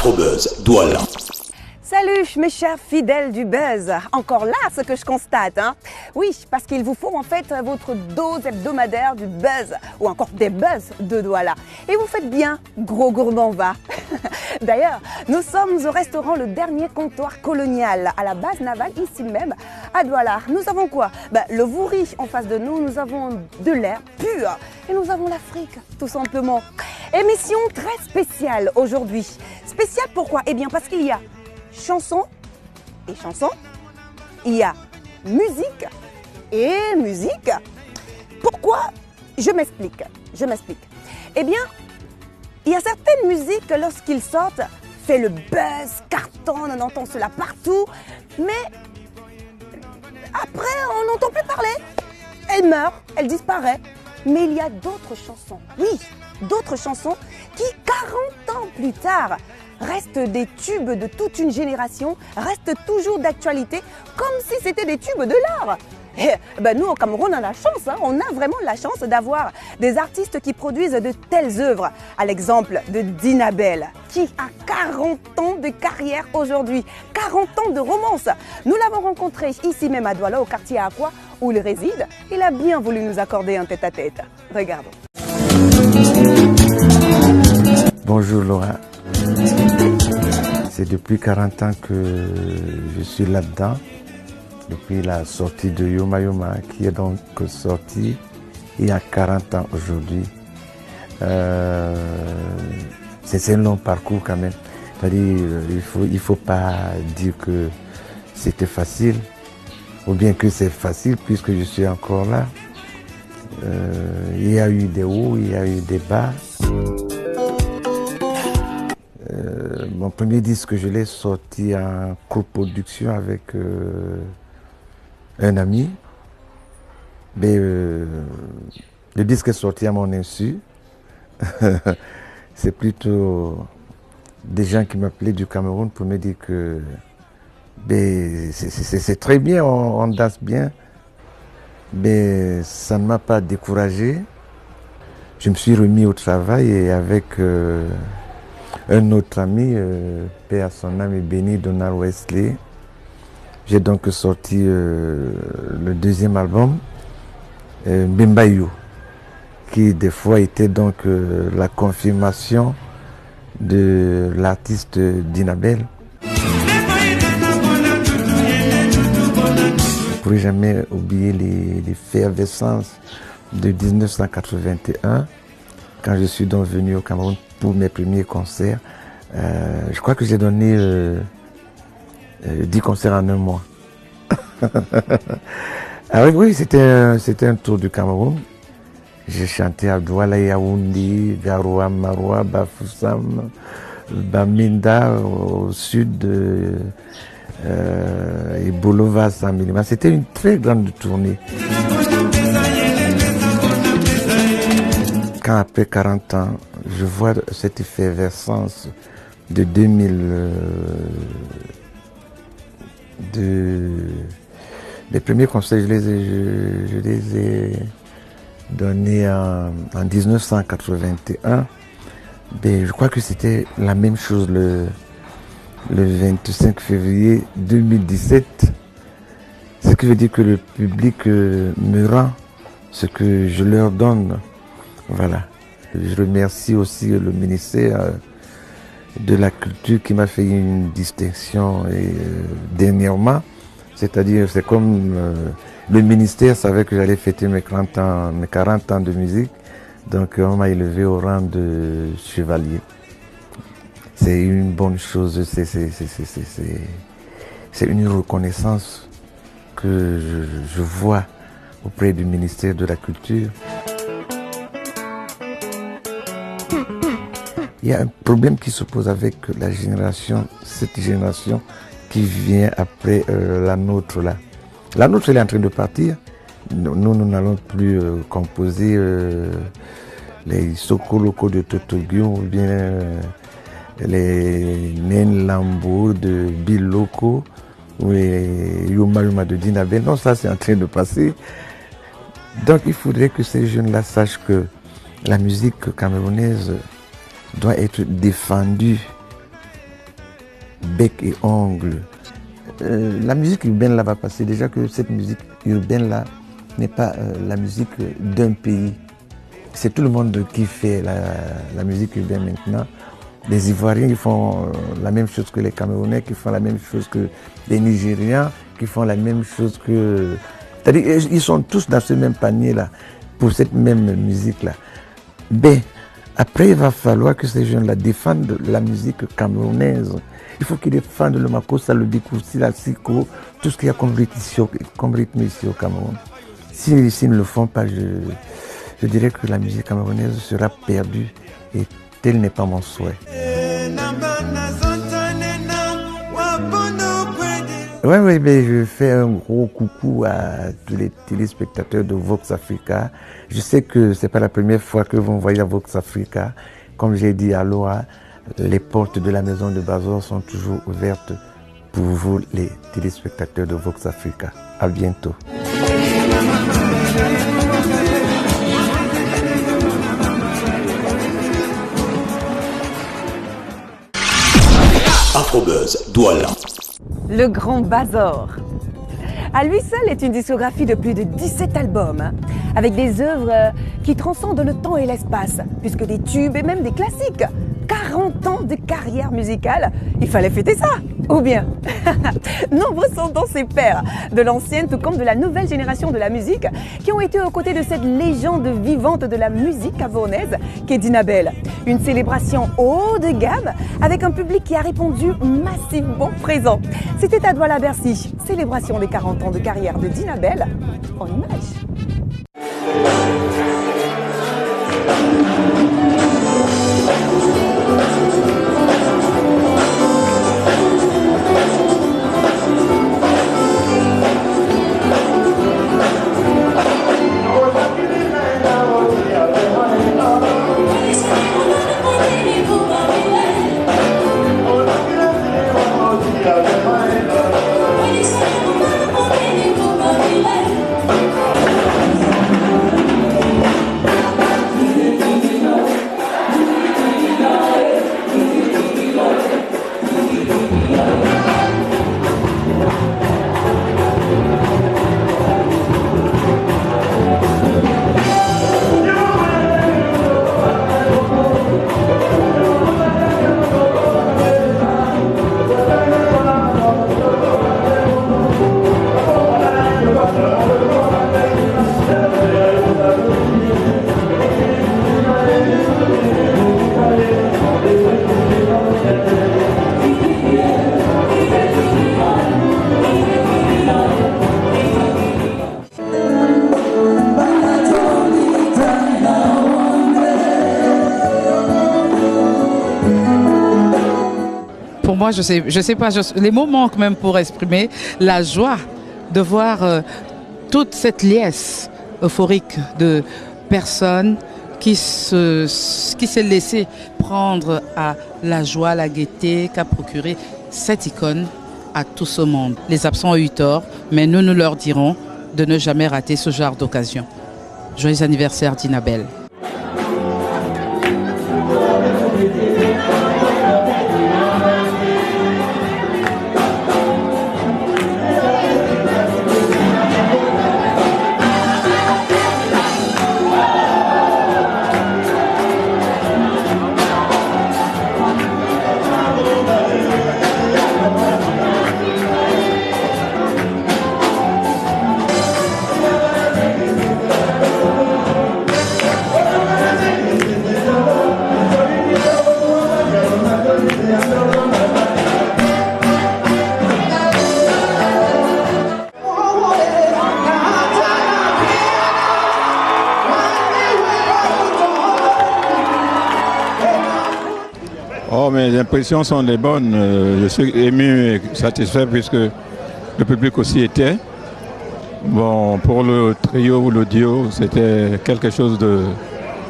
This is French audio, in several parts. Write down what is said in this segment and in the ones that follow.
Afrobuzz, Douala. Salut mes chers fidèles du buzz, encore là ce que je constate, hein. Oui, parce qu'il vous faut en fait votre dose hebdomadaire du buzz, ou encore des buzz de Douala. Et vous faites bien, gros gourmand va. D'ailleurs, nous sommes au restaurant Le Dernier Comptoir Colonial, à la base navale, ici même, à Douala. Nous avons quoi? Le Vouri en face de nous, nous avons de l'air pur, et nous avons l'Afrique, tout simplement. Émission très spéciale aujourd'hui. Spéciale pourquoi? Eh bien parce qu'il y a chanson et chanson, il y a musique et musique. Pourquoi? Je m'explique. Eh bien, il y a certaines musiques, lorsqu'ils sortent, fait le buzz, cartonne, on entend cela partout, mais après, on n'entend plus parler. Elle meurt, elle disparaît. Mais il y a d'autres chansons, oui, d'autres chansons qui, 40 ans plus tard, restent des tubes de toute une génération, restent toujours d'actualité, comme si c'était des tubes de l'art. Et, nous, au Cameroun, on a la chance, hein, on a vraiment la chance d'avoir des artistes qui produisent de telles œuvres. À l'exemple de Dinabel, qui a 40 ans de carrière aujourd'hui, 40 ans de romance. Nous l'avons rencontré ici même à Douala, au quartier Aqua, où il réside. Il a bien voulu nous accorder un tête-à-tête. Regardons. Bonjour Laura. C'est depuis 40 ans que je suis là-dedans, depuis la sortie de Yoma Yoma, qui est donc sortie il y a 40 ans aujourd'hui. C'est un long parcours quand même. C'est-à-dire, il faut pas dire que c'était facile, ou bien que c'est facile puisque je suis encore là. Il y a eu des hauts, il y a eu des bas. Mon premier disque, je l'ai sorti en coproduction avec un ami. Mais le disque est sorti à mon insu. C'est plutôt des gens qui m'appelaient du Cameroun pour me dire que c'est très bien, on danse bien. Mais ça ne m'a pas découragé. Je me suis remis au travail et avec un autre ami, paix à son âme et béni, Donald Wesley. J'ai donc sorti le deuxième album, Bimbayou, qui des fois était donc la confirmation de l'artiste Dinabel. Je ne pourrai jamais oublier l'effervescence de 1981, quand je suis donc venu au Cameroun pour mes premiers concerts. Je crois que j'ai donné 10 concerts en un mois. Oui, c'était un tour du Cameroun. J'ai chanté à Douala, Yaoundé, Garoua, Maroua, Bafoussam, Bamenda, au sud, et Bolova, Samilima. C'était une très grande tournée. Quand après 40 ans, je vois cette effervescence de 2000, les premiers concerts, je les ai donnés en 1981. Je crois que c'était la même chose le 25 février 2017. Ce qui veut dire que le public me rend ce que je leur donne. Voilà. Je remercie aussi le ministère de la Culture qui m'a fait une distinction dernièrement. C'est-à-dire, c'est comme le ministère savait que j'allais fêter mes 40 ans de musique. Donc, on m'a élevé au rang de chevalier. C'est une bonne chose, c'est une reconnaissance que je vois auprès du ministère de la Culture. Il y a un problème qui se pose avec cette génération qui vient après la nôtre là. La nôtre, elle est en train de partir. Nous n'allons plus composer les Sokoloko de Totogyo ou bien les Nen Lambo de Biloko ou les Yoma Yoma de Dinabel. Non, ça c'est en train de passer. Donc il faudrait que ces jeunes-là sachent que la musique camerounaise doit être défendue bec et ongle. La musique urbaine là va passer. Déjà que cette musique urbaine là n'est pas la musique d'un pays. C'est tout le monde qui fait la musique urbaine maintenant. Les Ivoiriens qui font la même chose que les Camerounais, qui font la même chose que les Nigériens, qui font la même chose que... C'est-à-dire ils sont tous dans ce même panier là, pour cette même musique là. Ben, après il va falloir que ces jeunes là défendent la musique camerounaise. Il faut qu'ils défendent le makossa, le bikoussi, la siko, tout ce qu'il y a comme rythme ici au Cameroun. S'ils ne le font pas, je dirais que la musique camerounaise sera perdue et tel n'est pas mon souhait. Oui, mais je fais un gros coucou à tous les téléspectateurs de Vox Africa. Je sais que ce n'est pas la première fois que vous me voyez à Vox Africa. Comme j'ai dit à Loa, les portes de la maison de Bazor sont toujours ouvertes pour vous, les téléspectateurs de Vox Africa. À bientôt. Afrobuzz, Douala. Le Grand Bazor. À lui seul est une discographie de plus de 17 albums, avec des œuvres qui transcendent le temps et l'espace, puisque des tubes et même des classiques. 40 ans de carrière musicale, il fallait fêter ça, ou bien nombreux sont dans ses pairs, de l'ancienne tout comme de la nouvelle génération de la musique, qui ont été aux côtés de cette légende vivante de la musique camerounaise qu'est Dinabel. Une célébration haut de gamme, avec un public qui a répondu massivement présent. C'était à Douala-Bercy, célébration des 40 ans de carrière de Dinabel en images. Moi, je sais pas, les mots manquent même pour exprimer la joie de voir toute cette liesse euphorique de personnes qui s'est laissé prendre à la joie, la gaieté qu'a procuré cette icône à tout ce monde. Les absents ont eu tort, mais nous leur dirons de ne jamais rater ce genre d'occasion. Joyeux anniversaire Dinabel. Oh, mes impressions sont les bonnes. Je suis ému et satisfait puisque le public aussi était. Bon, pour le trio ou le duo, c'était quelque chose de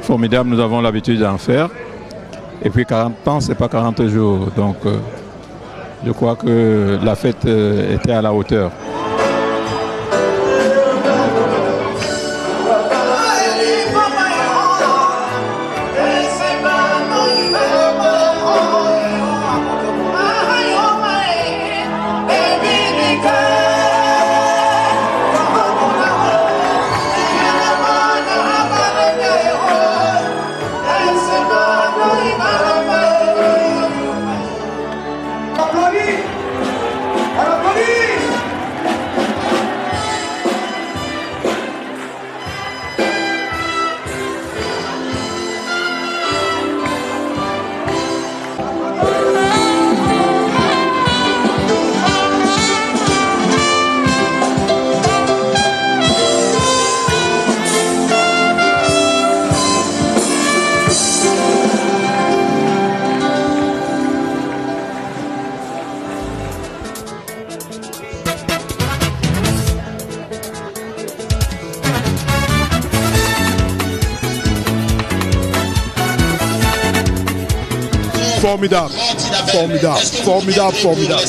formidable. Nous avons l'habitude d'en faire. Et puis 40 ans, c'est pas 40 jours. Donc, je crois que la fête était à la hauteur. formidable. Formidable, formidable, formidable.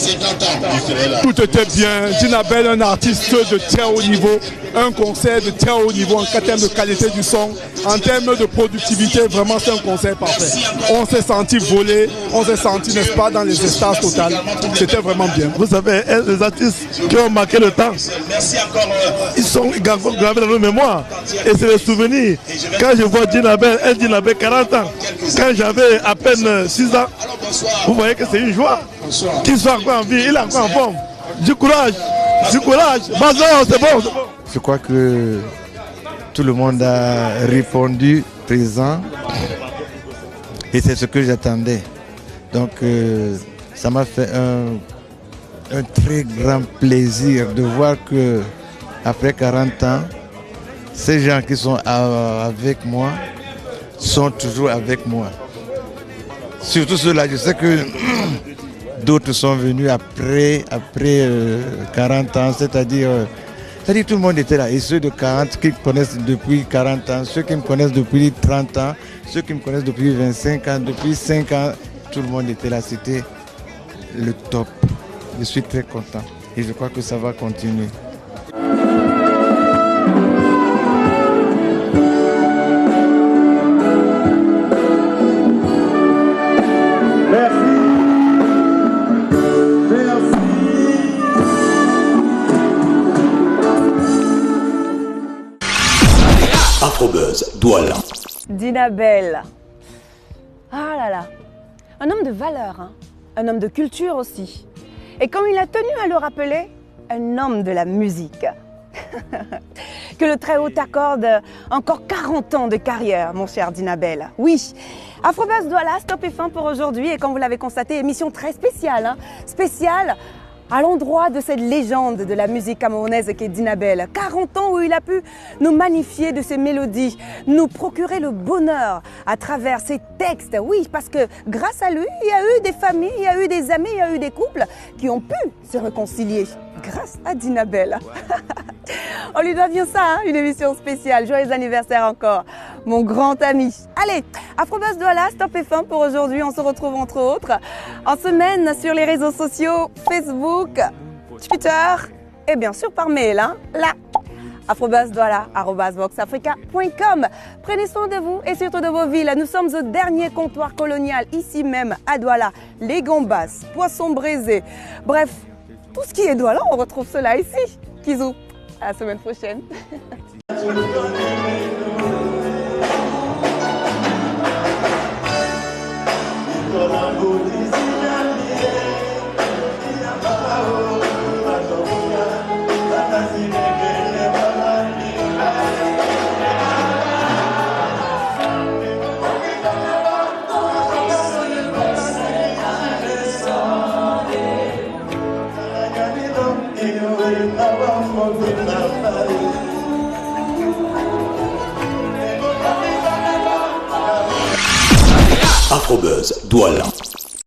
Tout était bien. Dinabel, un artiste de très haut niveau, un concert de très haut niveau en termes de qualité du son, en termes de productivité, vraiment c'est un concert parfait. On s'est senti voler, on s'est senti, n'est-ce pas, dans les extases totales. C'était vraiment bien. Vous savez, les artistes qui ont marqué le temps, ils sont gravés dans nos mémoires. Et c'est le souvenir. Quand je vois Dinabel, elle Dinabel 40 ans, quand j'avais à peine 6 ans, vous voyez que c'est une joie. Qu'il soit encore en vie, il est encore en forme. Du courage, Bazin, c'est bon, c'est bon. Je crois que tout le monde a répondu présent et c'est ce que j'attendais. Donc ça m'a fait un très grand plaisir de voir que après 40 ans, ces gens qui sont avec moi sont toujours avec moi. Surtout ceux-là, je sais que d'autres sont venus après 40 ans, c'est-à-dire tout le monde était là. Et ceux de 40 qui me connaissent depuis 40 ans, ceux qui me connaissent depuis 30 ans, ceux qui me connaissent depuis 25 ans, depuis 5 ans, tout le monde était là. C'était le top. Je suis très content et je crois que ça va continuer. Afrobuzz, Douala. Dinabel. Ah là là. Un homme de valeur, hein. Un homme de culture aussi. Et comme il a tenu à le rappeler, un homme de la musique. Que le très haut t'accorde encore 40 ans de carrière, mon cher Dinabel. Oui, Afrobuzz Douala, stop et fin pour aujourd'hui. Et comme vous l'avez constaté, émission très spéciale. Hein. Spéciale à l'endroit de cette légende de la musique camerounaise qu'est Dinabel. 40 ans où il a pu nous magnifier de ses mélodies, nous procurer le bonheur à travers ses textes. Oui, parce que grâce à lui, il y a eu des familles, il y a eu des amis, il y a eu des couples qui ont pu se réconcilier grâce à Dinabel. On lui doit bien ça, hein, une émission spéciale. Joyeux anniversaire encore, mon grand ami. Allez, Afrobuzz Douala, stop et fin pour aujourd'hui. On se retrouve entre autres en semaine sur les réseaux sociaux, Facebook, Twitter et bien sûr par mail. Hein, là, afrobuzzdouala@voxafrica.com. Prenez soin de vous et surtout de vos villes. Nous sommes au dernier comptoir colonial, ici même à Douala. Les gambas, poissons braisés, bref, tout ce qui est Douala, on retrouve cela ici. Kizou, à la semaine prochaine. Afrobuzz, Douala.